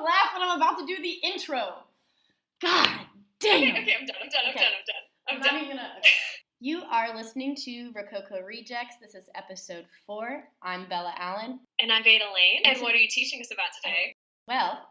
don't laugh when I'm about to do the intro. God damn. Okay, I'm done. I'm not even gonna... Okay. You are listening to Rococo Rejects. This is episode 4. I'm Bella Allen. And I'm Veda Lane. And what are you teaching us about today? Well,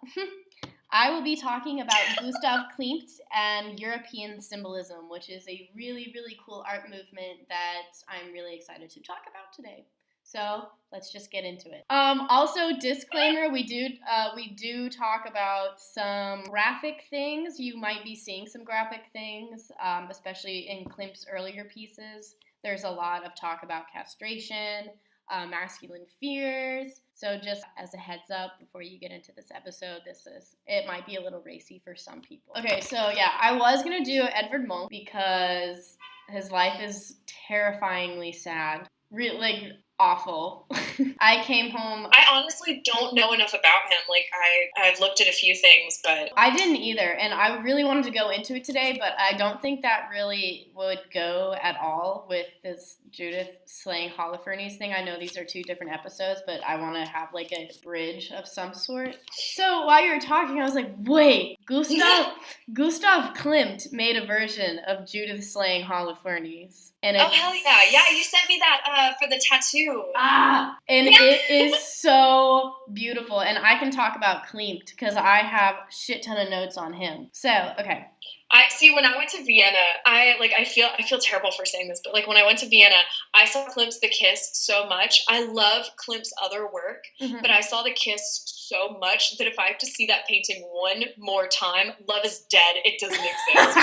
I will be talking about Gustav Klimt and European symbolism, which is a really, really cool art movement that I'm really excited to talk about today. So let's just get into it. Also, disclaimer: we do talk about some graphic things. You might be seeing some graphic things, especially in Klimt's earlier pieces. There's a lot of talk about castration, masculine fears. So just as a heads up before you get into this episode, it might be a little racy for some people. Okay, so yeah, I was gonna do Edvard Munch because his life is terrifyingly sad. Awful. I came home. I honestly don't know enough about him. I've looked at a few things, but I didn't either, and I really wanted to go into it today, but I don't think that really would go at all with this Judith slaying Holofernes thing. I know these are 2 different episodes, but I want to have a bridge of some sort. So while you were talking, I was like, wait, Gustav Klimt made a version of Judith slaying Holofernes. And oh, hell yeah. Yeah, you sent me that for the tattoo. It is so beautiful. And I can talk about Klimt because I have a shit ton of notes on him. So, okay. When I went to Vienna, I feel terrible for saying this, but when I went to Vienna, I saw Klimt's The Kiss so much. I love Klimt's other work, but I saw The Kiss so much that if I have to see that painting one more time, Love is Dead. It doesn't exist.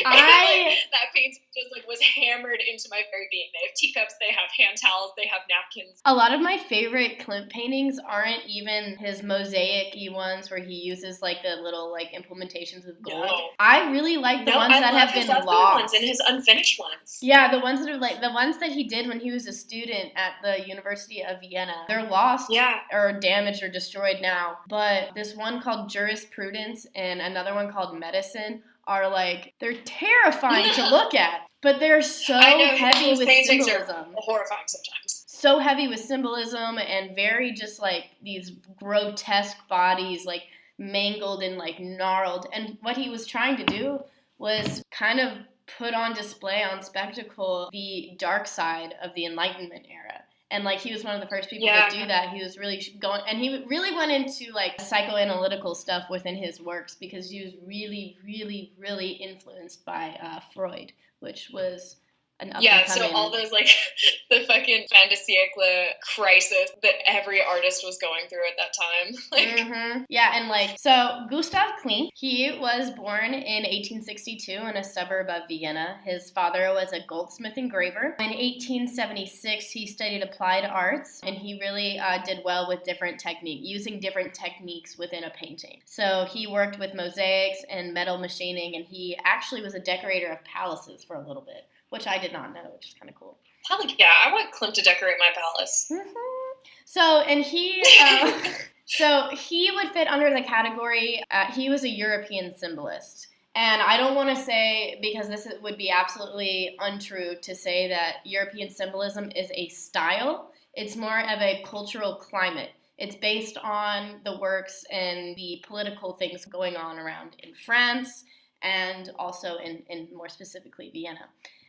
That painting just was hammered into my very being. They have teacups, they have hand towels, they have napkins. A lot of my favorite Klimt paintings aren't even his mosaic-y ones where he uses the little implementations of gold. No. I really like the ones that have been lost. Ones and his unfinished ones. Yeah, the ones that are the ones that he did when he was a student at the University of Vienna. They're lost or damaged or destroyed now. But this one called Jurisprudence and another one called Medicine are they're terrifying to look at. But they're so heavy with symbolism. Are horrifying sometimes. So heavy with symbolism and very just these grotesque bodies mangled and gnarled, and what he was trying to do was kind of put on display on spectacle the dark side of the Enlightenment era. And he was one of the first people to do that. He was really going, and he really went into psychoanalytical stuff within his works because he was really, really, really influenced by Freud, which was an so all those the fucking fin de siècle crisis that every artist was going through at that time. Yeah, and so Gustav Klimt, he was born in 1862 in a suburb of Vienna. His father was a goldsmith engraver. In 1876, he studied applied arts, and he really did well with using different techniques within a painting. So he worked with mosaics and metal machining, and he actually was a decorator of palaces for a little bit, which I did not know, which is kind of cool. Hell yeah, I want Klimt to decorate my palace. So he would fit under the category, he was a European symbolist. And I don't want to say, because this would be absolutely untrue, to say that European symbolism is a style. It's more of a cultural climate. It's based on the works and the political things going on around in France and also in more specifically Vienna.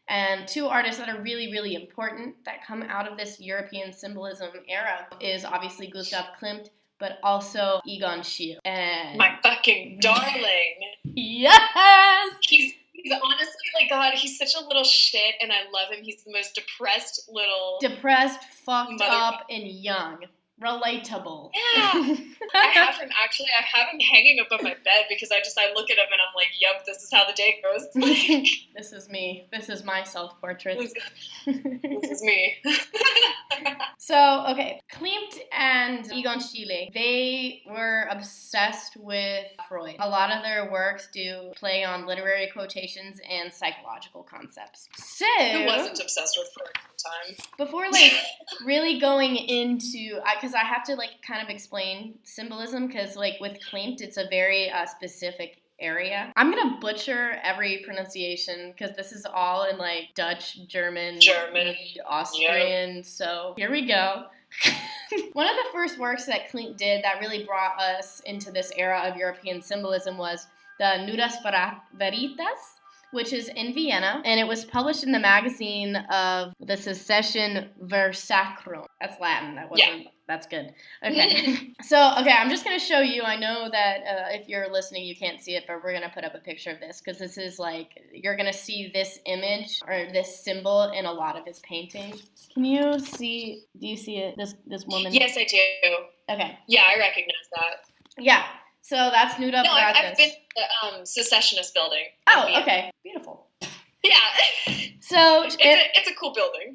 And 2 artists that are really, really important that come out of this European symbolism era is obviously Gustav Klimt, but also Egon Schiele. And my fucking darling. Yes! He's honestly, God, he's such a little shit, and I love him. He's the most depressed, fucked up, and young. Relatable. Yeah. I have him hanging up on my bed because I look at him and I'm like, yep, this is how the day goes. This is me. This is my self-portrait. This is me. So, okay, Klimt and Egon Schiele, they were obsessed with Freud. A lot of their works do play on literary quotations and psychological concepts. So, who wasn't obsessed with Freud at the time? Before, really going into, because I have to, kind of explain symbolism, because, with Klimt, it's a very specific area. I'm gonna butcher every pronunciation because this is all in Dutch, German, Austrian. Yep. So here we go. One of the first works that Klimt did that really brought us into this era of European symbolism was the Nudas Veritas, which is in Vienna, and it was published in the magazine of the Secession Versacrum. That's Latin. That wasn't. Yeah. That's good. Okay. I'm just going to show you. I know that if you're listening, you can't see it, but we're going to put up a picture of this because this is you're going to see this image or this symbol in a lot of his paintings. Can you see? Do you see it? This woman? Yes, I do. Okay. Yeah, I recognize that. Yeah. So that's Nuda. No, I've been to the Secessionist building. Oh, okay. Beautiful. Yeah. So it's a cool building.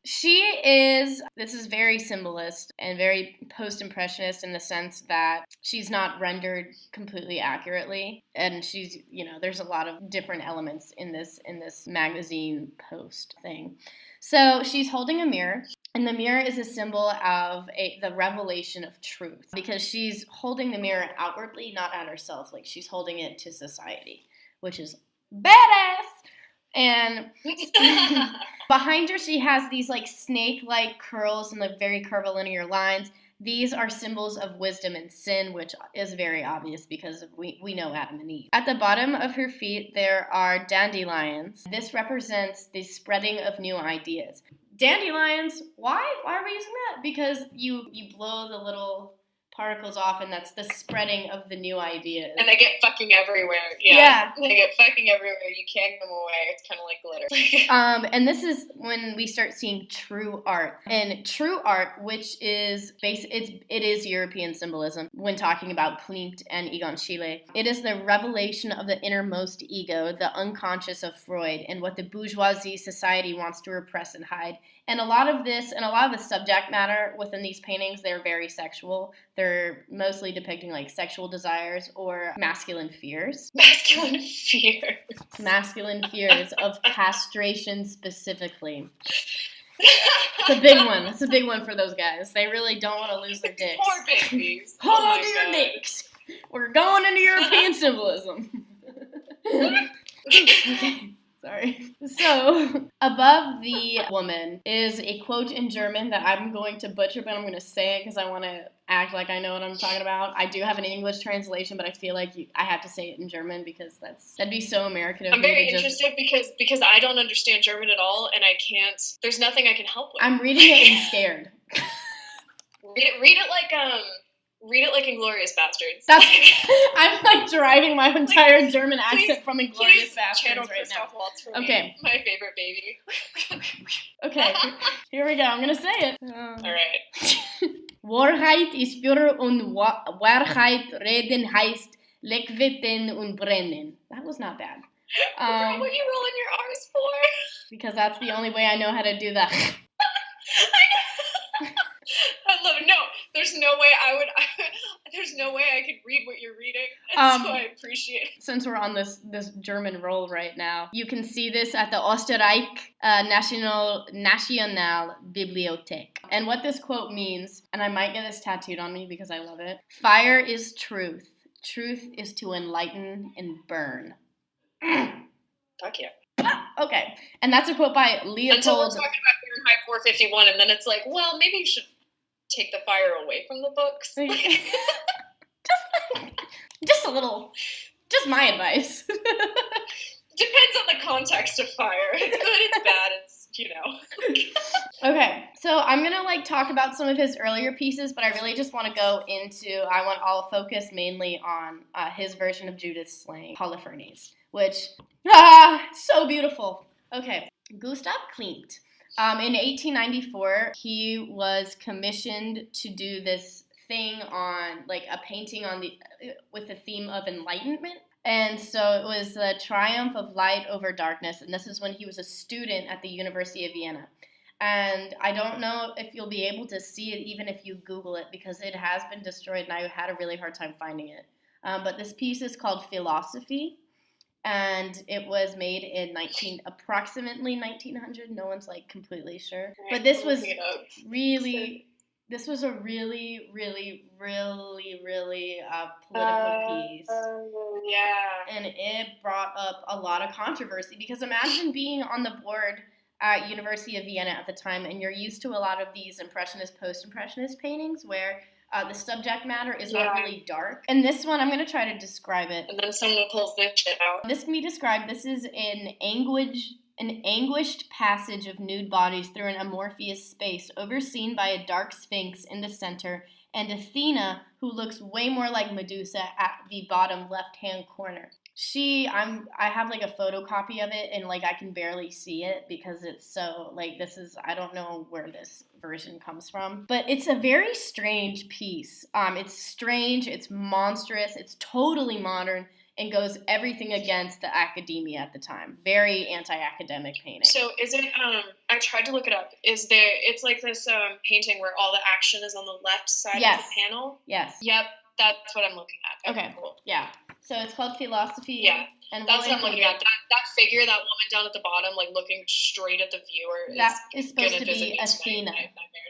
This is very symbolist and very post-impressionist in the sense that she's not rendered completely accurately. And she's, there's a lot of different elements in this magazine post thing. So she's holding a mirror. And the mirror is a symbol of the revelation of truth because she's holding the mirror outwardly, not at herself. Like she's holding it to society, which is badass. And behind her, she has these snake-like curls and very curvilinear lines. These are symbols of wisdom and sin, which is very obvious because we know Adam and Eve. At the bottom of her feet, there are dandelions. This represents the spreading of new ideas. Dandelions, why are we using that? Because you blow the little particles off, and that's the spreading of the new ideas. And they get fucking everywhere. Yeah. They get fucking everywhere. You can't give them away. It's kind of like glitter. And this is when we start seeing true art. And true art, which is it is European symbolism when talking about Klimt and Egon Schiele. It is the revelation of the innermost ego, the unconscious of Freud, and what the bourgeoisie society wants to repress and hide. And a lot of the subject matter within these paintings, they're very sexual. They're mostly depicting sexual desires or masculine fears. Masculine fears of castration specifically. It's a big one. It's a big one for those guys. They really don't want to lose their dicks. Poor babies. Hold on to your dicks. We're going into European symbolism. Okay. Sorry. So, above the woman is a quote in German that I'm going to butcher, but I'm going to say it because I want to act like I know what I'm talking about. I do have an English translation, but I feel like I have to say it in German because that'd be so American of me. I'm very interested because I don't understand German at all, and I can't. There's nothing I can help with. I'm reading it and scared. Read it like Inglourious Bastards. I'm driving my entire German accent from Inglourious Bastards right now. Okay. My favorite baby. Okay, here we go. I'm going to say it. All right. Wahrheit ist für und Wahrheit reden heißt Leckwippen und brennen. That was not bad. What are you rolling your R's for? Because that's the only way I know how to do that. I love it. No, there's no way I could read what you're reading, so I appreciate it. Since we're on this German roll right now, you can see this at the Österreich Nationalbibliothek. And what this quote means, and I might get this tattooed on me because I love it: fire is truth. Truth is to enlighten and burn. Fuck yeah. Okay, and that's a quote by Leopold. Until we're talking about Fahrenheit 451, and then it's like, well, maybe you should take the fire away from the books. just a little. Just my advice. Depends on the context of fire. It's good, it's bad, it's, Okay, so I'm going to talk about some of his earlier pieces, but I really just want to go into, I'll focus mainly on his version of Judith's slaying, Holofernes, which, so beautiful. Okay, Gustav Klimt. In 1894, he was commissioned to do this thing on, a painting with the theme of enlightenment. And so it was the triumph of light over darkness, and this is when he was a student at the University of Vienna. And I don't know if you'll be able to see it even if you Google it, because it has been destroyed, and I had a really hard time finding it. But this piece is called Philosophy, and it was made in approximately 1900. No one's completely sure. But this was a really, really, really political piece. Yeah. And it brought up a lot of controversy, because imagine being on the board at University of Vienna at the time, and you're used to a lot of these Impressionist, Post-Impressionist paintings where the subject matter is not really dark. And this one, I'm going to try to describe it. And then someone pulls this shit out. This can be described, this is an anguished passage of nude bodies through an amorphous space, overseen by a dark sphinx in the center, and Athena, who looks way more like Medusa, at the bottom left-hand corner. I have like a photocopy of it, and like I can barely see it because it's so like I don't know where this version comes from, but it's a very strange piece. It's strange, it's monstrous, it's totally modern, and goes everything against the academia at the time. Very anti-academic painting. So is it, I tried to look it up. It's like this painting where all the action is on the left side of the panel? Yes. Yep, that's what I'm looking at. Okay, cool. Yeah. So it's called Philosophy. Yeah, and that's what I'm looking at. That figure, that woman down at the bottom, like looking straight at the viewer. That is supposed to be Athena.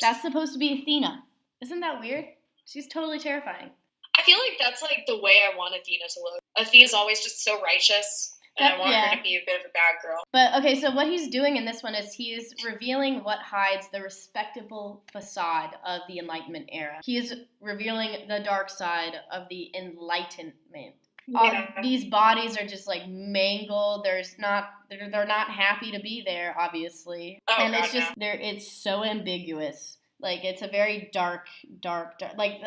That's supposed to be Athena. Isn't that weird? She's totally terrifying. I feel like that's like the way I want Athena to look. Athena's always just so righteous, and I want her to be a bit of a bad girl. But okay, so what he's doing in this one is he is revealing what hides the respectable facade of the Enlightenment era. He is revealing the dark side of the Enlightenment. Yeah. These bodies are just like mangled. They're not happy to be there, obviously. And it's just it's so ambiguous. Like it's a very dark. Like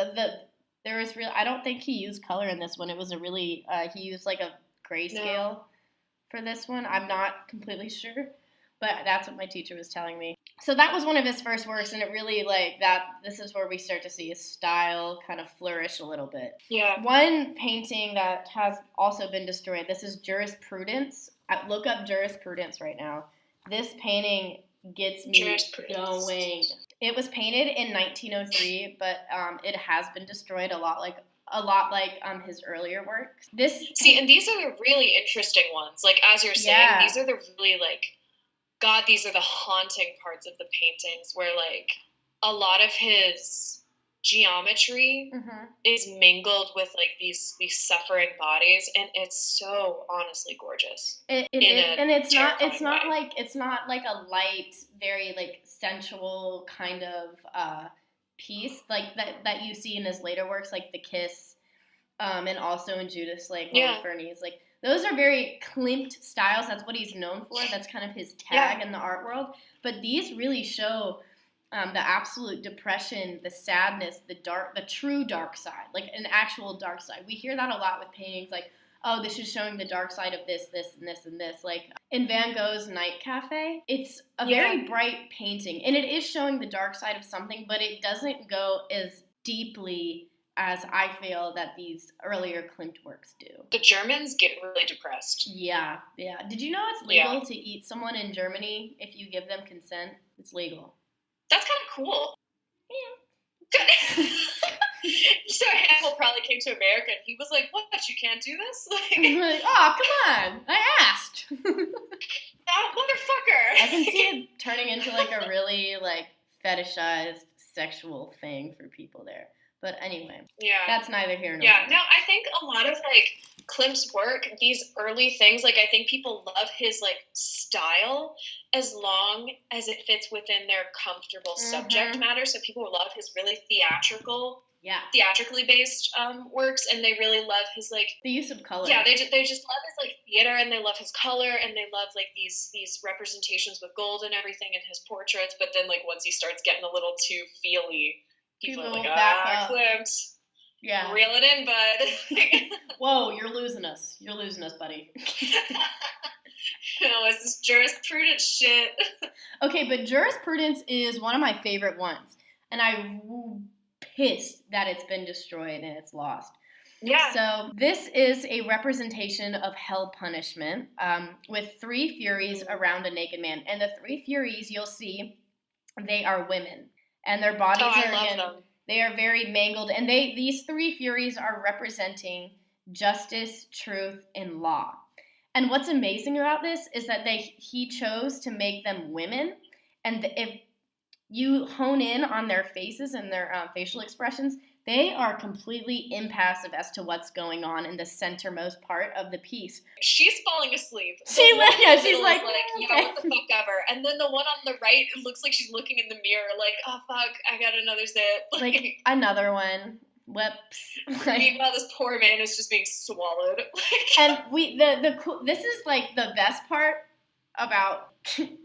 there is I don't think he used color in this one. It was a really he used like a grayscale for this one. I'm not completely sure, but that's what my teacher was telling me. So that was one of his first works, and it really this is where we start to see his style kind of flourish a little bit. Yeah. One painting that has also been destroyed, this is Jurisprudence. Look up Jurisprudence right now. This painting gets me going. It was painted in 1903, but it has been destroyed a lot like his earlier works. And these are the really interesting ones. Like, as you're saying, these are the really, like, God, these are the haunting parts of the paintings where, like, a lot of his geometry is mingled with, like, these suffering bodies, and it's so honestly gorgeous. It's not like a light, very, like, sensual kind of piece like that you see in his later works, like The Kiss, and also in Judas, like Fernie's, like those are very Klimt styles. That's what he's known for. That's kind of his tag in the art world. But these really show the absolute depression, the sadness, the true dark side, like an actual dark side. We hear that a lot with paintings, like, oh, this is showing the dark side of this, this, and this, and this. Like in Van Gogh's Night Cafe, it's a very bright painting, and it is showing the dark side of something, but it doesn't go as deeply as I feel that these earlier Klimt works do. The Germans get really depressed. Yeah. Did you know it's legal to eat someone in Germany if you give them consent? It's legal. That's kind of cool. Yeah. So Hannibal probably came to America and he was like, what, you can't do this? Like, oh, come on, I asked. That motherfucker. I can see it turning into like a really like fetishized sexual thing for people there. But anyway, that's neither here nor there. No, I think a lot of like Klimt's work, these early things, like I think people love his like style as long as it fits within their comfortable subject matter. So people love his really theatrically based works, and they really love his like the use of color. Yeah, they just love his like theater, and they love his color, and they love like these representations with gold and everything in his portraits. But then like once he starts getting a little too feely, people are like, Klimt. Yeah. Reel it in, bud. Whoa, you're losing us, buddy. No, it's this jurisprudence shit. Okay, but Jurisprudence is one of my favorite ones, and I'm pissed that it's been destroyed and it's lost. Yeah. So this is a representation of hell punishment with three Furies around a naked man. And the three Furies, you'll see, they are women. And their bodies they are very mangled. And these three Furies are representing justice, truth, and law. And what's amazing about this is that he chose to make them women. And if you hone in on their faces and their facial expressions, they are completely impassive as to what's going on in the centermost part of the piece. She's falling asleep. She's like, yeah, what the fuck ever. And then the one on the right, it looks like she's looking in the mirror, like, oh fuck, I got another sip. Like another one. Whoops. Meanwhile, this poor man is just being swallowed. And this is like the best part about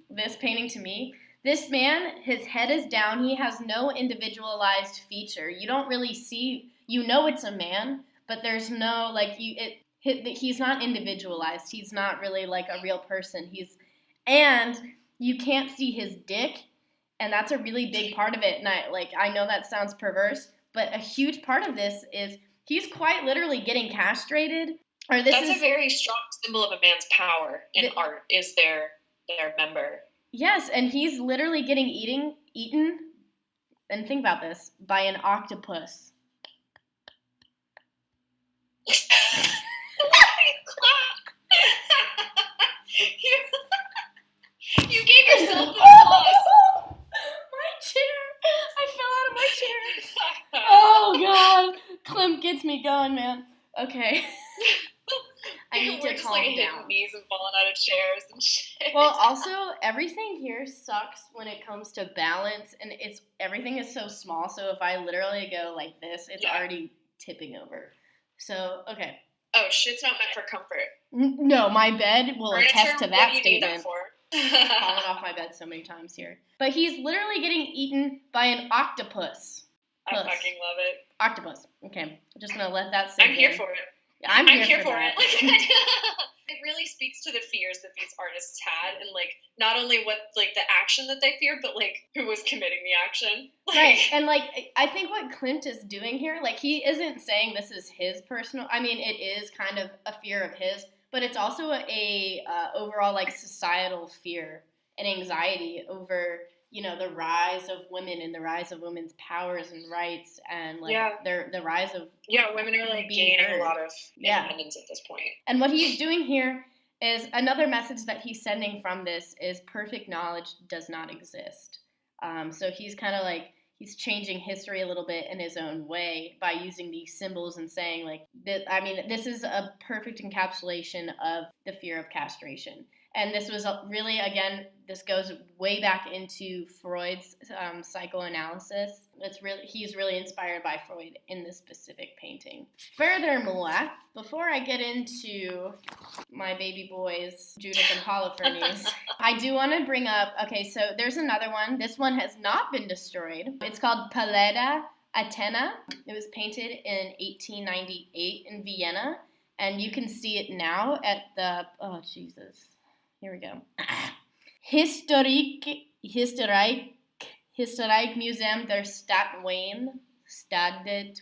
this painting to me. This man, his head is down. He has no individualized feature. You don't really see. You know it's a man, but there's no like he's not individualized. He's not really like a real person. And you can't see his dick, and that's a really big part of it. And I know that sounds perverse, but a huge part of this is he's quite literally getting castrated. That's a very strong symbol of a man's power in art, is their member. Yes, and he's literally getting eaten, and think about this, by an octopus. You gave yourself the applause. My chair! I fell out of my chair. Oh, God. Klimt gets me going, man. Okay. I need to calm down. Hitting knees and falling out of chairs and shit. Well, also, everything here sucks when it comes to balance, and everything is so small, so if I literally go like this, it's already tipping over. So, okay. Oh, shit's not meant for comfort. No, my bed will attest to that statement. Fallen off my bed so many times here. But he's literally getting eaten by an octopus. I fucking love it. Octopus. Okay, I'm just going to let that sink in. I'm here for it. I'm here for it. It really speaks to the fears that these artists had, and like not only what like the action that they feared, but like who was committing the action. Right, and like I think what Klimt is doing here, like he isn't saying this is his personal. I mean, it is kind of a fear of his, but it's also a overall like societal fear and anxiety over the rise of women and the rise of women's powers and rights and like the rise of women are like gaining a lot of independence at this point. And what he's doing here is another message that he's sending from this is perfect knowledge does not exist. So he's kind of like he's changing history a little bit in his own way by using these symbols and saying like this is a perfect encapsulation of the fear of castration. And this was really, again, this goes way back into Freud's psychoanalysis. He's really inspired by Freud in this specific painting. Furthermore, before I get into my baby boys, Judith and Holofernes, I do want to bring up, okay, so there's another one. This one has not been destroyed. It's called Paleta Atena. It was painted in 1898 in Vienna. And you can see it now at the, oh, Jesus. Here we go. Historic Museum der Stadt Wien.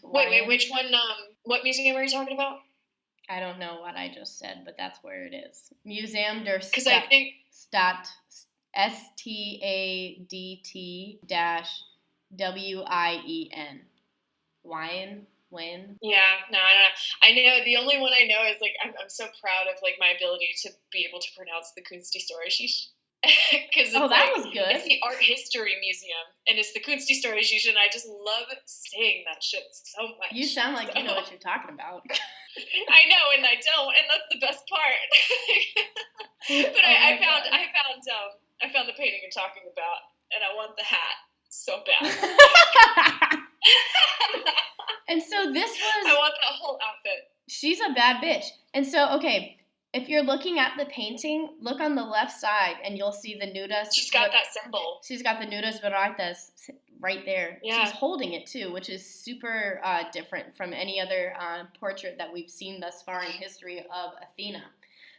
Wait, which one? What museum are you talking about? I don't know what I just said, but that's where it is. Museum der Stadt. Because I think Stadt STADT-WIEN. Wien. Yeah, no, I don't know. I know the only one I know is like I'm so proud of like my ability to be able to pronounce the Kunsthistorische. Because that was good. It's the Art History Museum, and it's the Kunsthistorische, and I just love saying that shit so much. You sound like you know what you're talking about. I know, and I don't, and that's the best part. But I found the painting you're talking about, and I want the hat so bad. And so this was... I want that whole outfit. She's a bad bitch. And so, okay, if you're looking at the painting, look on the left side, and you'll see the nudus. She's got that symbol. She's got the nudus veritas right there. Yeah. She's holding it, too, which is super different from any other portrait that we've seen thus far in history of Athena.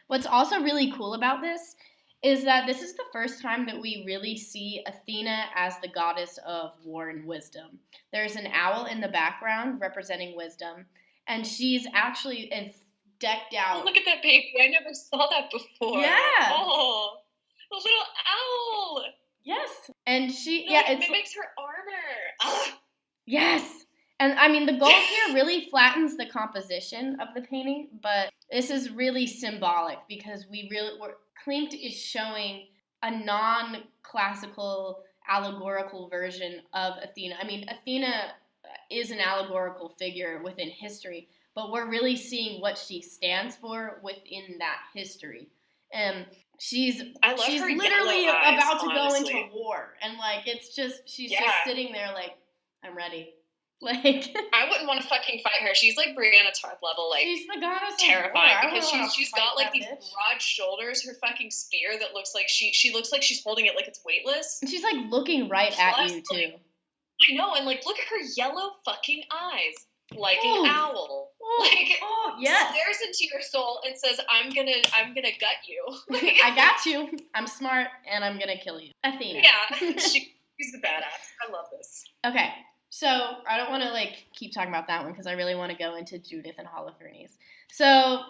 What's also really cool about this is that this is the first time that we really see Athena as the goddess of war and wisdom. There's an owl in the background representing wisdom, and she's actually decked out. Oh, look at that baby. I never saw that before. Yeah. Oh, a little owl. Yes. And it mimics her armor. Ugh. Yes. And I mean, the gold here really flattens the composition of the painting, but this is really symbolic because Klimt is showing a non-classical allegorical version of Athena. I mean, Athena is an allegorical figure within history, but we're really seeing what she stands for within that history. And she's literally about to go into war, and like it's just she's just sitting there like, I'm ready. Like I wouldn't want to fucking fight her. She's like Brianna Tarth level, like she's the goddess terrifying of war. because she's got like these broad shoulders. Her fucking spear that looks like she looks like she's holding it like it's weightless. And she's like looking right at you too. I know, and like look at her yellow fucking eyes, like an owl. Like yes, stares into your soul and says, "I'm gonna gut you." I got you. I'm smart, and I'm gonna kill you, Athena. Yeah, she's the badass. I love this. Okay, so I don't want to like keep talking about that one because I really want to go into Judith and Holofernes. So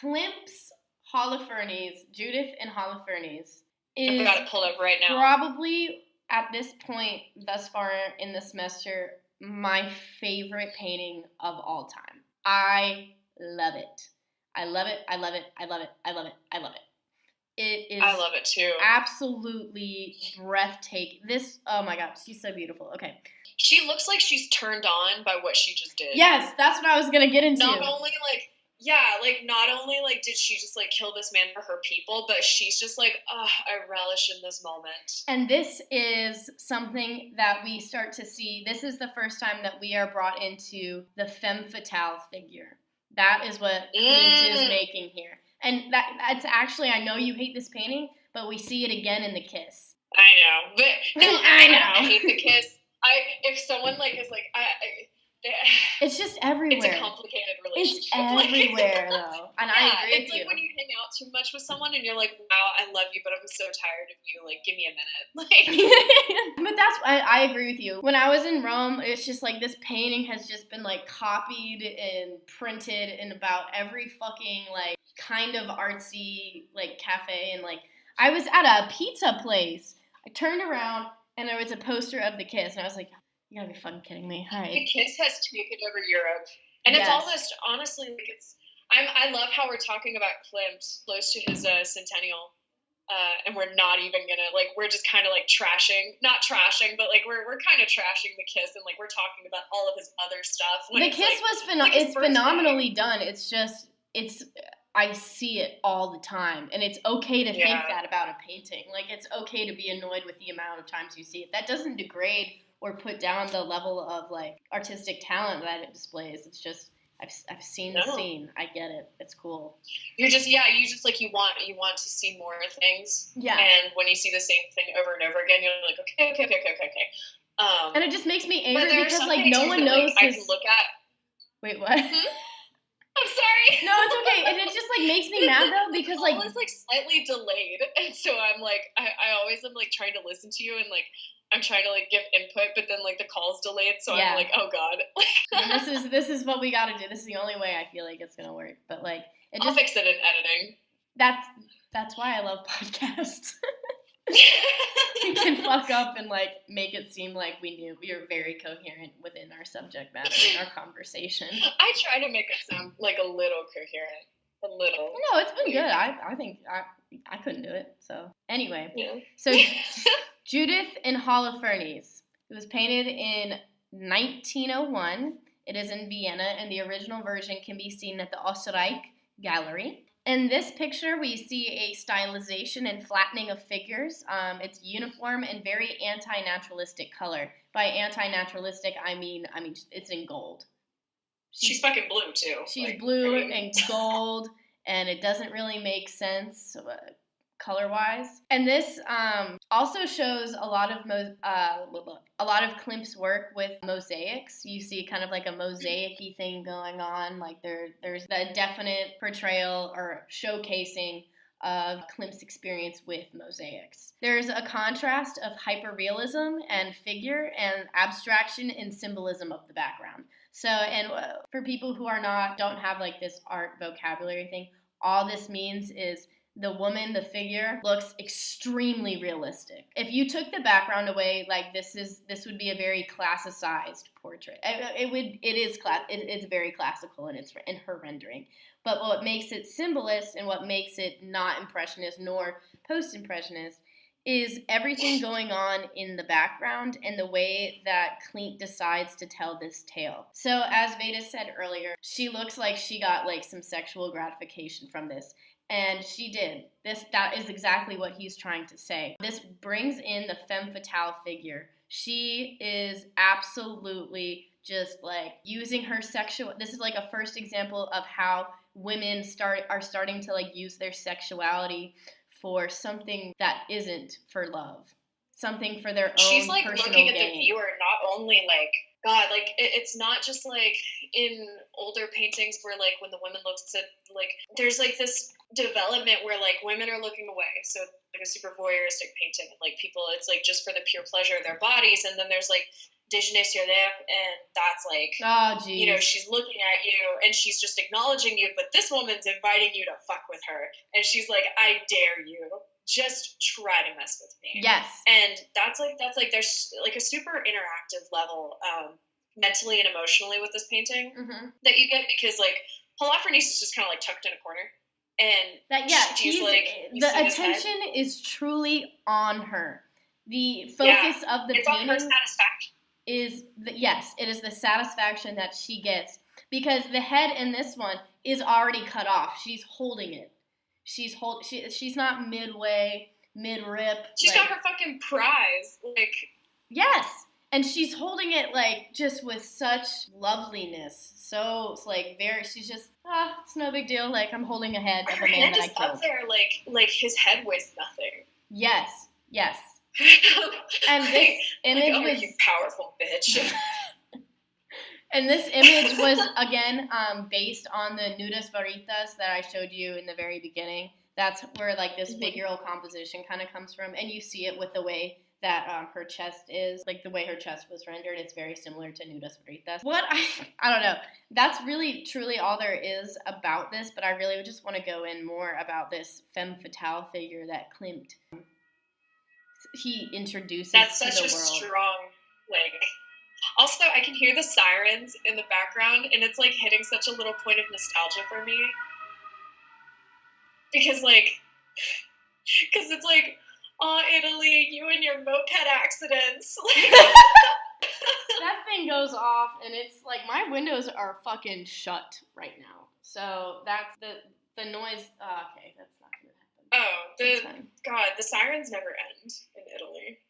Klimt's Holofernes, Judith and Holofernes, is I've got it pulled up right now. Probably at this point, thus far in the semester, my favorite painting of all time. I love it. I love it. I love it. I love it. I love it. I love it. It is. I love it too. Absolutely breathtaking. Oh my God, she's so beautiful. Okay. She looks like she's turned on by what she just did. Yes, that's what I was gonna get into. Not only did she just like kill this man for her people, but she's just like, I relish in this moment. And this is something that we start to see. This is the first time that we are brought into the femme fatale figure. That is what Klimt is making here. And that's actually, I know you hate this painting, but we see it again in The Kiss. I know. But no, I know. I hate The Kiss. If someone like is like, it's just everywhere. It's a complicated relationship. It's everywhere, though. And I agree with you. It's like when you hang out too much with someone and you're like, wow, I love you, but I'm so tired of you. Like, give me a minute. But I agree with you. When I was in Rome, it's just like this painting has just been like copied and printed in about every fucking like kind of artsy like cafe. And like I was at a pizza place. I turned around and there was a poster of The Kiss, and I was like, you gotta be fucking kidding me. All right. The Kiss has taken over Europe. And it's almost, honestly, like I love how we're talking about Klimt close to his centennial. And we're not even gonna, like, we're just kind of like not trashing, but like we're kind of trashing The Kiss, and like we're talking about all of his other stuff. The Kiss was phenomenally done. It's just, I see it all the time, and it's okay to think that about a painting. Like, it's okay to be annoyed with the amount of times you see it. That doesn't degrade or put down the level of like artistic talent that it displays. It's just I've seen the scene. I get it. It's cool. You just like you want to see more things. Yeah. And when you see the same thing over and over again, you're like, okay. And it just makes me angry because like no one knows. I can look at. Wait, what? I'm sorry. No, it's okay. And it just like makes me mad though because like it's like slightly delayed, and so I'm like I always am like trying to listen to you and like I'm trying to like give input, but then like the call's delayed, so I'm like, oh god. And this is what we got to do. This is the only way I feel like it's gonna work. But like I'll fix it in editing. That's why I love podcasts. We can fuck up and like make it seem like we were very coherent within our subject matter and our conversation. I try to make it sound like a little coherent. A little. No, it's been good. I think I couldn't do it. So anyway. Yeah. So Judith and Holofernes. It was painted in 1901. It is in Vienna, and the original version can be seen at the Österreich Gallery. In this picture, we see a stylization and flattening of figures. It's uniform and very anti-naturalistic color. By anti-naturalistic, I mean it's in gold. She's fucking blue too. She's like, blue and gold, and it doesn't really make sense color-wise. And this also shows a lot of Klimt's work with mosaics. You see kind of like a mosaic-y thing going on. Like there's a definite portrayal or showcasing of Klimt's experience with mosaics. There's a contrast of hyperrealism and figure and abstraction and symbolism of the background. So, and for people who don't have like this art vocabulary thing, all this means is the woman, the figure, looks extremely realistic. If you took the background away, like this would be a very classicized portrait. It's very classical in her rendering. But what makes it symbolist and what makes it not impressionist nor post-impressionist is everything going on in the background and the way that Klimt decides to tell this tale. So as Veda said earlier, she looks like she got like some sexual gratification from this. And she did. That is exactly what he's trying to say. This brings in the femme fatale figure. She is absolutely just like using her sexual. This is like a first example of how women are starting to like use their sexuality for something that isn't for love, something for their own personal gain. She's like looking at the viewer, not only like, God, like it's not just like in older paintings where like when the woman looks at like, there's like this development where like women are looking away. So like a super voyeuristic painting, and like people, it's like just for the pure pleasure of their bodies. And then there's like déjeuner sur l'air, and that's like, you know, she's looking at you and she's just acknowledging you, but this woman's inviting you to fuck with her, and she's like, I dare you, just try to mess with me. Yes. And that's like there's like a super interactive level mentally and emotionally with this painting that you get, because like Holofernes is just kind of like tucked in a corner, and that she's like, the attention is truly on her. The focus of the painting on her satisfaction. It is the satisfaction that she gets, because the head in this one is already cut off. She's holding it. She's not midway, mid-rip. She's got her fucking prize. Like, yes, and she's holding it like just with such loveliness. So it's like she's just it's no big deal. Like, I'm holding a head of a man that I killed. Up there, like his head weighs nothing. Yes. And this image was, you powerful bitch. And this image was again based on the nudas varitas that I showed you in the very beginning. That's where like this figural composition kind of comes from, and you see it with the way that her chest is, like the way her chest was rendered. It's very similar to nudas varitas. I don't know. That's really truly all there is about this, but I really just want to go in more about this femme fatale figure that Klimt he introduces to the world. That's such a strong, like, also I can hear the sirens in the background, and it's like hitting such a little point of nostalgia for me, because it's like, oh, Italy, you and your moped accidents. That thing goes off, and it's like my windows are fucking shut right now, so that's the noise. Okay, that's not gonna happen. Oh, God, the sirens never end in Italy.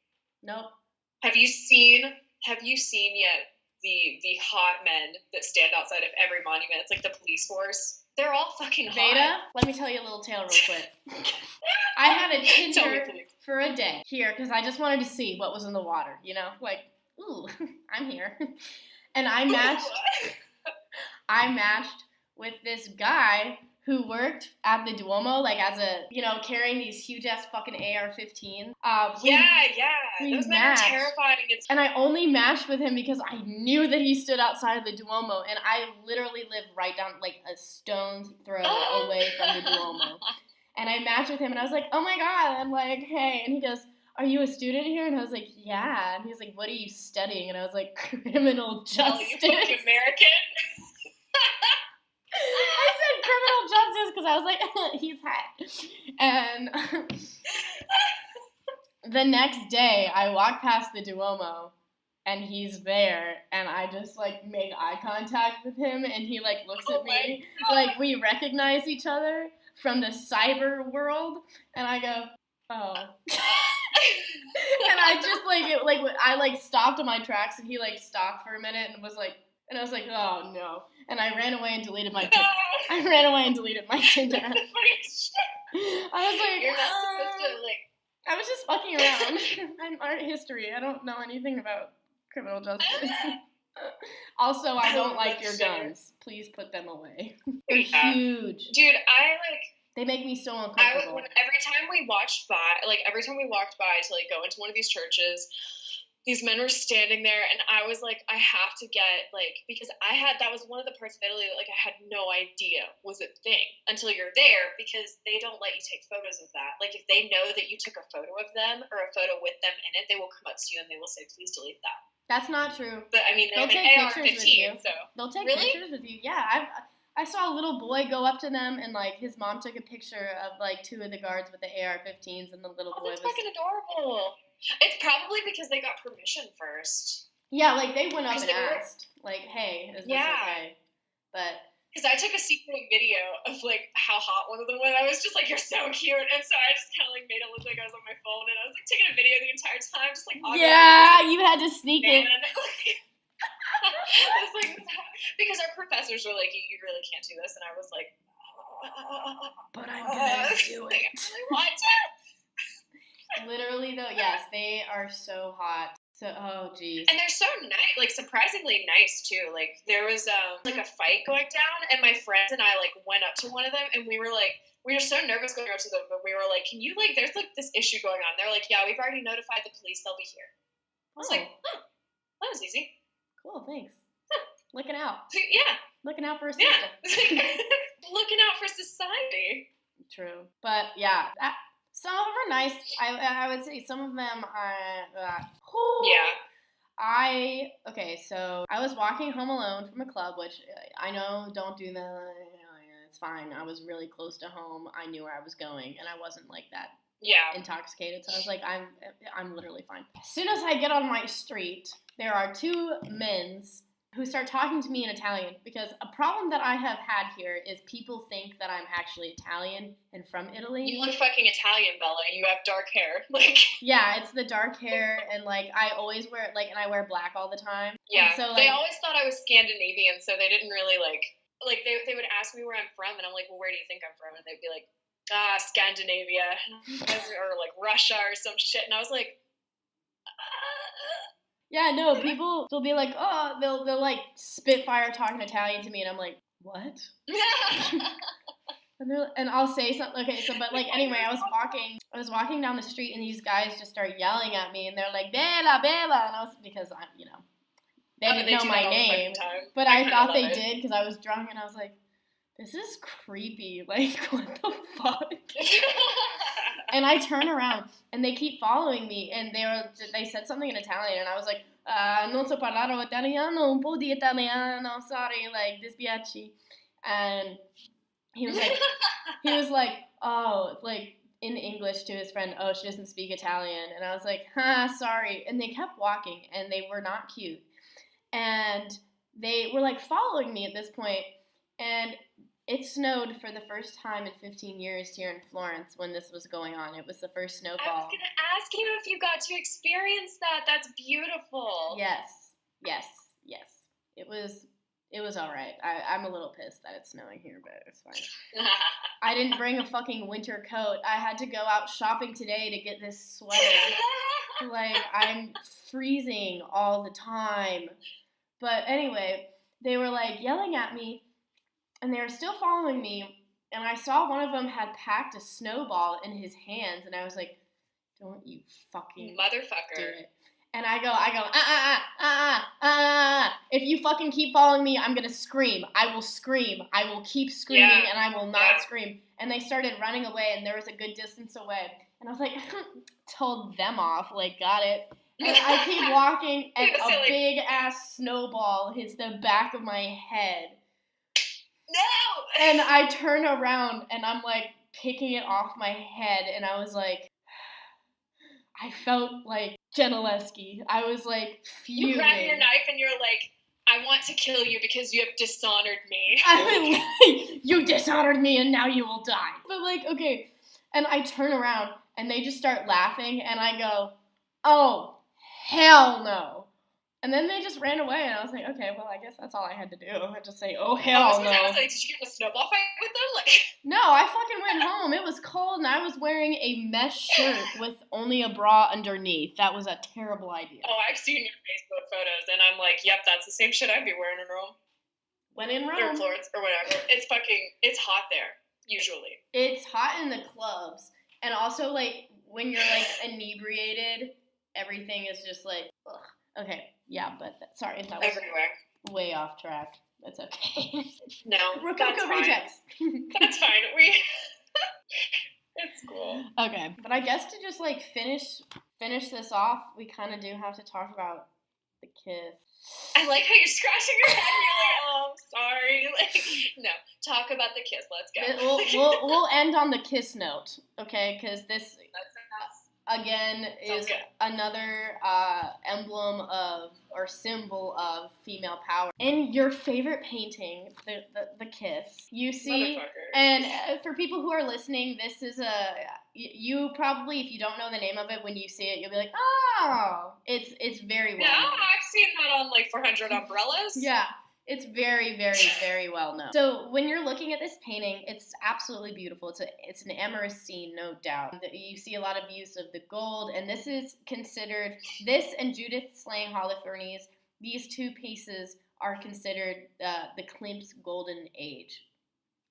Nope. Have you seen yet the hot men that stand outside of every monument? It's like the police force. They're all fucking hot. Veda, let me tell you a little tale real quick. I had a Tinder for a day here because I just wanted to see what was in the water, you know? Like, ooh, I'm here. And I matched with this guy who worked at the Duomo, like as a, you know, carrying these huge-ass fucking AR-15. Those men are terrifying. And I only matched with him because I knew that he stood outside of the Duomo, and I literally live right down, like, a stone's throw away from the Duomo. And I matched with him, and I was like, oh my God, I'm like, hey. And he goes, are you a student here? And I was like, yeah. And he's like, what are you studying? And I was like, criminal justice. Oh, you fucking American. I said criminal justice because I was like, he's hot. And the next day, I walked past the Duomo, and he's there, and I just, like, make eye contact with him, and he, like, looks at me. Like, we recognize each other from the cyber world, and I go, oh. And I just, I stopped in my tracks, and he, like, stopped for a minute and was like, and I was like, oh, no. And I ran away and deleted my Tinder. I ran away and deleted my Tinder. I was like, you're not supposed to, like... I was just fucking around. I'm art history. I don't know anything about criminal justice. Also, I don't like your guns. Please put them away. They're huge. Dude, they make me so uncomfortable. Every time we walked by to, like, go into one of these churches, these men were standing there, and I was like, I have to get, like, because that was one of the parts of Italy that, like, I had no idea was a thing until you're there, because they don't let you take photos of that. Like, if they know that you took a photo of them or a photo with them in it, they will come up to you and they will say, please delete that. That's not true. But, I mean, they'll take pictures with you. So. They'll take really? pictures with you. Yeah, I saw a little boy go up to them, and, like, his mom took a picture of, like, 2 of the guards with the AR-15s, and the little boy that's was... fucking adorable. It's probably because they got permission first. Yeah, like, they went up and asked, like, hey, is this okay? But... Because I took a secret video of, like, how hot one of them was. I was just like, you're so cute. And so I just kind of, like, made it look like I was on my phone. And I was, like, taking a video the entire time. Just, like, yeah, you had to sneak it. It's like, because our professors were like, you really can't do this. And I was like, but I'm going to do it. I really want to. Literally, though, yes, they are so hot. So, oh, geez. And they're so nice, like, surprisingly nice, too. Like, there was, like, a fight going down, and my friends and I, like, went up to one of them, and we were so nervous going up to them, but we were like, can you, like, there's, like, this issue going on. They're like, yeah, we've already notified the police, they'll be here. I was like, that was easy. Cool, thanks. Looking out. Yeah. Looking out for a sister. Yeah. Looking out for society. True. But, yeah, some of them are nice. I would say some of them are... Okay, so I was walking home alone from a club, which I know, don't do that. It's fine. I was really close to home. I knew where I was going, and I wasn't, like, that intoxicated. So I was like, I'm literally fine. As soon as I get on my street, there are 2 men's who start talking to me in Italian, because a problem that I have had here is people think that I'm actually Italian and from Italy. You look fucking Italian, Bella. You have dark hair. Like, yeah, it's the dark hair, and, like, I always wear, like, and I wear black all the time. Yeah, so, like, they always thought I was Scandinavian, so they didn't really, like they would ask me where I'm from, and I'm like, well, where do you think I'm from? And they'd be like, Scandinavia, or, like, Russia or some shit, and I was like, yeah, no, people will be like, oh, they'll like spitfire talking Italian to me, and I'm like, what? and I'll say something. Okay, so but like anyway, I was walking down the street, and these guys just start yelling at me, and they're like, Bella, Bella, and I was, because I'm, they didn't know my name, but I thought they did because I was drunk, and I was like, this is creepy. Like, what the fuck? And I turn around, and they keep following me, and they said something in Italian, and I was like, non so parlare italiano, un po' di italiano, sorry, like, dispiace. And he was like, oh, like, in English to his friend, oh, she doesn't speak Italian. And I was like, sorry. And they kept walking, and they were not cute. And they were, like, following me at this point, and it snowed for the first time in 15 years here in Florence when this was going on. It was the first snowfall. I was going to ask you if you got to experience that. That's beautiful. Yes. It was all right. I'm a little pissed that it's snowing here, but it's fine. I didn't bring a fucking winter coat. I had to go out shopping today to get this sweater. Like, I'm freezing all the time. But anyway, they were, like, yelling at me, and they were still following me, and I saw one of them had packed a snowball in his hands, and I was like, don't you fucking motherfucker do it. And I go, if you fucking keep following me, I'm gonna scream. I will scream. I will keep screaming, and I will not scream. And they started running away, and there was a good distance away. And I was like, told them off, like, got it. And I keep walking, and a big-ass snowball hits the back of my head. No! And I turn around, and I'm, like, picking it off my head, and I was like, I felt like Gentileschi. I was, like, fuming. You grab your knife, and you're like, I want to kill you because you have dishonored me. I mean, like, you dishonored me, and now you will die. But, like, okay, and I turn around, and they just start laughing, and I go, oh, hell no. And then they just ran away, and I was like, okay, well, I guess that's all I had to do. I had to say, oh, hell no. I was like, did you get in a snowball fight with them? Like, no, I fucking went home. It was cold, and I was wearing a mesh shirt with only a bra underneath. That was a terrible idea. Oh, I've seen your Facebook photos, and I'm like, yep, that's the same shit I'd be wearing in Rome. When in Rome. Or Florence, or whatever. It's hot there, usually. It's hot in the clubs, and also, like, when you're, like, inebriated, everything is just, like, ugh. Okay, yeah, but sorry, that was everywhere. Way off track. That's okay. No, Rococo rejects. That's fine. It's cool. Okay, but I guess to just like finish this off, we kind of do have to talk about the kiss. I like how you're scratching your head. You're like, oh, sorry. Like, no, talk about the kiss. Let's go. We'll end on the kiss note, okay? Because this, again, is another emblem of, or symbol of, female power. In your favorite painting, the kiss, you see, and for people who are listening, this is you probably, if you don't know the name of it, when you see it, you'll be like, oh, it's very well known. I've seen that on like 400 Umbrellas. Yeah. It's very, very, very well known. So when you're looking at this painting, it's absolutely beautiful. It's an amorous scene, no doubt. You see a lot of use of the gold, and this is considered, this and Judith slaying Holofernes, these two pieces are considered the Klimt's golden age.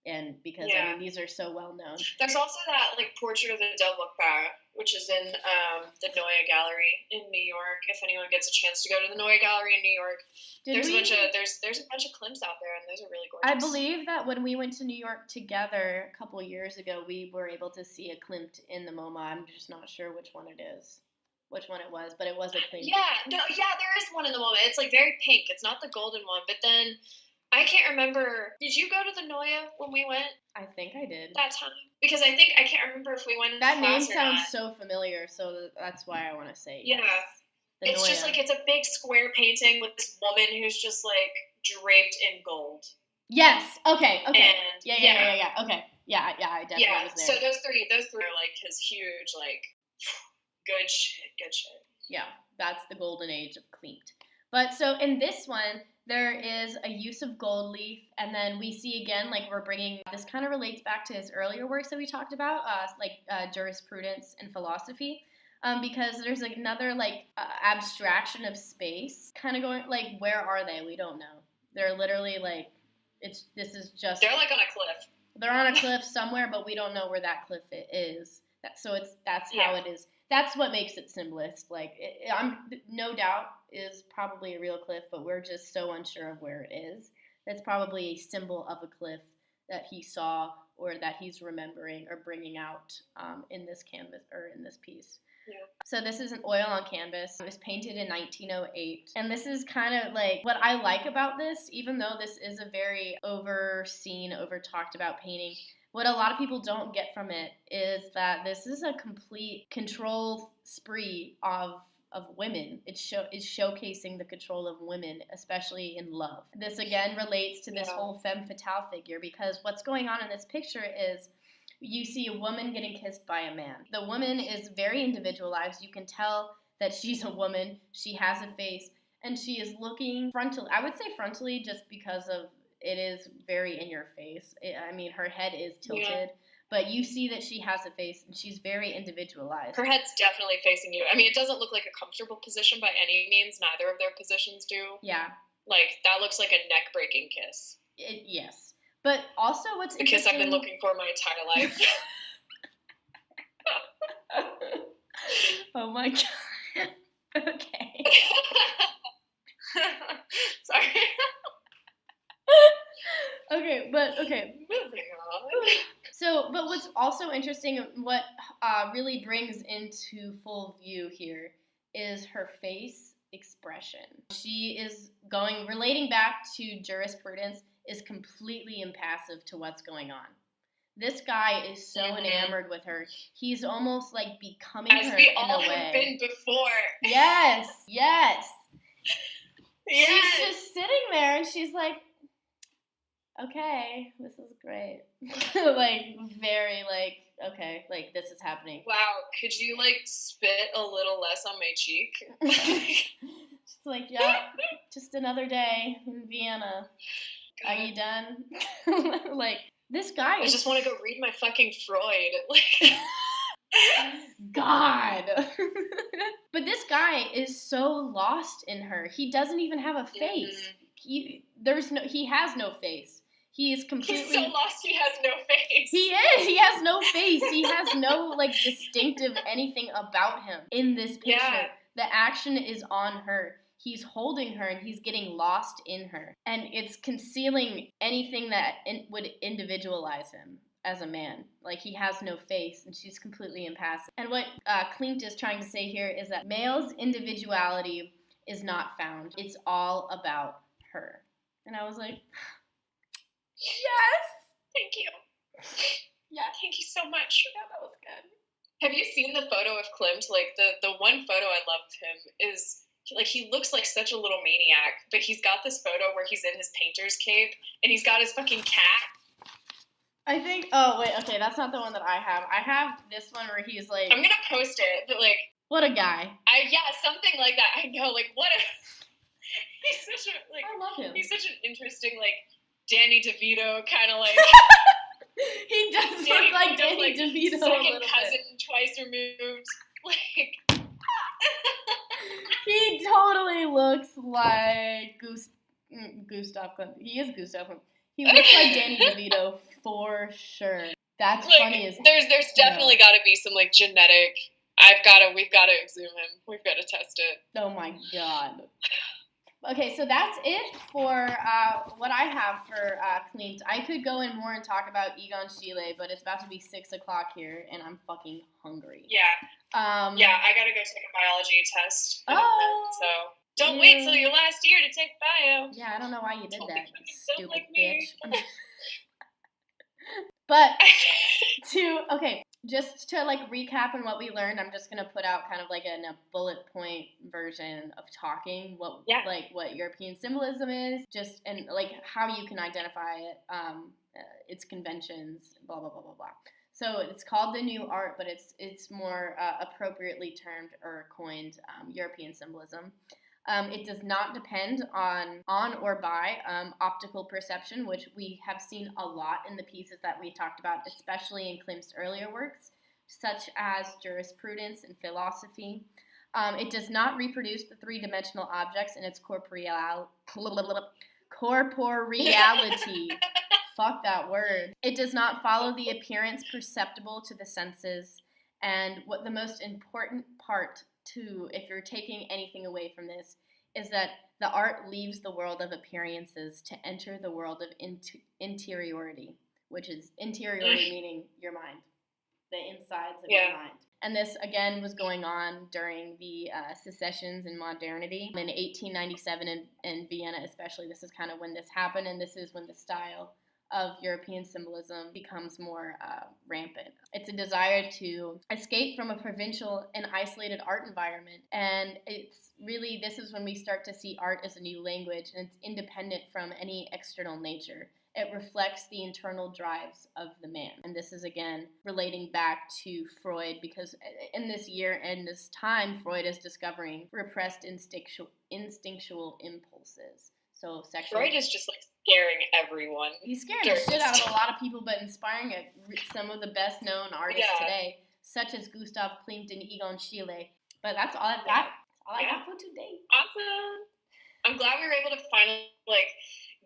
And because, I mean, these are so well known. There's also that, like, portrait of the Devil-Père, which is in the Neue Gallery in New York. If anyone gets a chance to go to the Neue Gallery in New York, there's a bunch of Klimts out there, and those are really gorgeous. I believe that when we went to New York together a couple years ago, we were able to see a Klimt in the MoMA. I'm just not sure which one it is. Which one it was, but it was a Klimt. There is one in the MoMA. It's, like, very pink. It's not the golden one, but then I can't remember. Did you go to the Neue when we went? I think I did. That time. Because I can't remember if we went in that name sounds so familiar, so that's why I want to say yes. Yeah. It's just like, it's a big square painting with this woman who's just like draped in gold. Yes. Okay. And, yeah. Okay. Yeah, I definitely was there. So those three are like his huge, like, good shit. Yeah, that's the golden age of Klimt. But so in this one, there is a use of gold leaf, and then we see again, like, we're bringing, this kind of relates back to his earlier works that we talked about, jurisprudence and philosophy, because there's another, like, abstraction of space, kind of going, like, where are they? We don't know. They're literally, like, they're like on a cliff. They're on a cliff somewhere, but we don't know where that cliff is. That's how it is. That's what makes it symbolist. Like, I'm no doubt is probably a real cliff, but we're just so unsure of where it is. That's probably a symbol of a cliff that he saw or that he's remembering or bringing out in this canvas or in this piece. Yeah. So this is an oil on canvas. It was painted in 1908. And this is kind of like what I like about this, even though this is a very overseen, over-talked about painting. What a lot of people don't get from it is that this is a complete control spree of women. It's showcasing the control of women, especially in love. This again relates to this whole femme fatale figure, because what's going on in this picture is you see a woman getting kissed by a man. The woman is very individualized. You can tell that she's a woman. She has a face, and she is looking frontally. I would say frontally just because of it is very in your face. I mean, her head is tilted, but you see that she has a face, and she's very individualized. Her head's definitely facing you. I mean, it doesn't look like a comfortable position by any means. Neither of their positions do. Yeah. Like, that looks like a neck-breaking kiss. Yes. But also what's the kiss I've been looking for my entire life. Oh my God. Okay. Sorry. Okay. Moving on. So, but what's also interesting, what really brings into full view here is her face expression. She is relating back to jurisprudence, is completely impassive to what's going on. This guy is so enamored with her. He's almost like becoming her in a way. As we all have been before. Yes. She's just sitting there, and she's like, okay, this is great. Like, very, like, okay, like, this is happening. Wow, could you, like, spit a little less on my cheek? She's like, yeah, just another day in Vienna. God. Are you done? Like, this guy I just want to go read my fucking Freud. Like, God. But this guy is so lost in her. He doesn't even have a face. He has no face. He is completely... He's so lost he has no face. He is. He has no face. He has no, like, distinctive anything about him in this picture. Yeah. The action is on her. He's holding her, and he's getting lost in her. And it's concealing anything that would individualize him as a man. Like, he has no face, and she's completely impassive. And what Klimt is trying to say here is that male's individuality is not found. It's all about her. And I was like, yes! Thank you. Yeah. Thank you so much. Yeah, that was good. Have you seen the photo of Klimt? Like, the one photo I love of him is, like, he looks like such a little maniac, but he's got this photo where he's in his painter's cape, and he's got his fucking cat. I think, okay, that's not the one that I have. I have this one where he's like... I'm gonna post it, but, like... What a guy. Something like that. I know, like, what a... He's such a, like... I love him. He's such an interesting, like, Danny DeVito kind of, like... He does look like Danny DeVito a little cousin bit. Twice removed. Like... He totally looks like Gustav Klimt. He is Gustav Klimt. He looks like Danny DeVito for sure. That's like, funny as there's definitely got to be some like genetic. We've got to exhume him. We've got to test it. Oh my god. Okay, so that's it for what I have for Klimt. I could go in more and talk about Egon Schiele, but it's about to be 6 o'clock here, and I'm fucking hungry. Yeah. I gotta go take a biology test. So don't wait till your last year to take bio. Yeah, I don't know why you did that, you stupid like bitch. But just to like recap on what we learned, I'm just gonna put out kind of like a bullet point version of talking what European symbolism is, just and like how you can identify it, its conventions, blah blah blah blah blah. So it's called the new art, but it's more appropriately termed or coined European symbolism. It does not depend on or by optical perception, which we have seen a lot in the pieces that we talked about, especially in Klimt's earlier works, such as jurisprudence and philosophy. It does not reproduce the three-dimensional objects in its corporeality. Fuck that word. It does not follow the appearance perceptible to the senses. And what the most important part too, if you're taking anything away from this, is that the art leaves the world of appearances to enter the world of interiority, which is interiority meaning your mind, the insides of your mind. And this, again, was going on during the secessions and modernity. In 1897 in Vienna especially, this is kind of when this happened, and this is when the style of European symbolism becomes more rampant. It's a desire to escape from a provincial and isolated art environment, and it's really, this is when we start to see art as a new language, and it's independent from any external nature. It reflects the internal drives of the man. And this is, again, relating back to Freud, because in this year and this time, Freud is discovering repressed instinctual impulses. So sexual... Freud is just, like, scaring everyone. He's scaring the shit out of a lot of people, but inspiring some of the best-known artists today, such as Gustav Klimt and Egon Schiele. But that's all I've got. That's all I got for today. Awesome. I'm glad we were able to finally, like,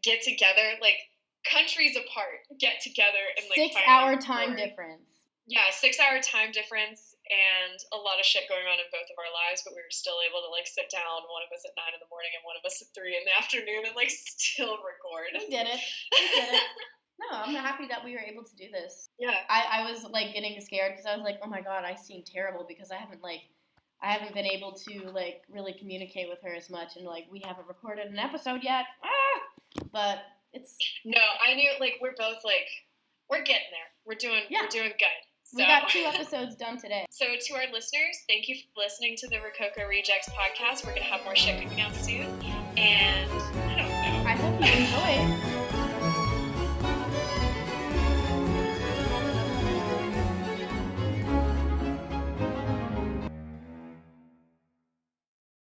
get together, like, countries apart, get together and, like, 6 hour time difference. Yeah, 6 hour time difference and a lot of shit going on in both of our lives, but we were still able to, like, sit down, one of us at 9 in the morning and one of us at 3 in the afternoon, and, like, still record. We did it. No, I'm happy that we were able to do this. Yeah. I was, like, getting scared because I was like, oh my god, I seem terrible because I haven't been able to, like, really communicate with her as much, and, like, we haven't recorded an episode yet. But it's... No, I knew, like, we're both, like, we're getting there. We're doing good. So. We got 2 episodes done today. So to our listeners, thank you for listening to the Rococo Rejects podcast. We're going to have more shit coming out soon.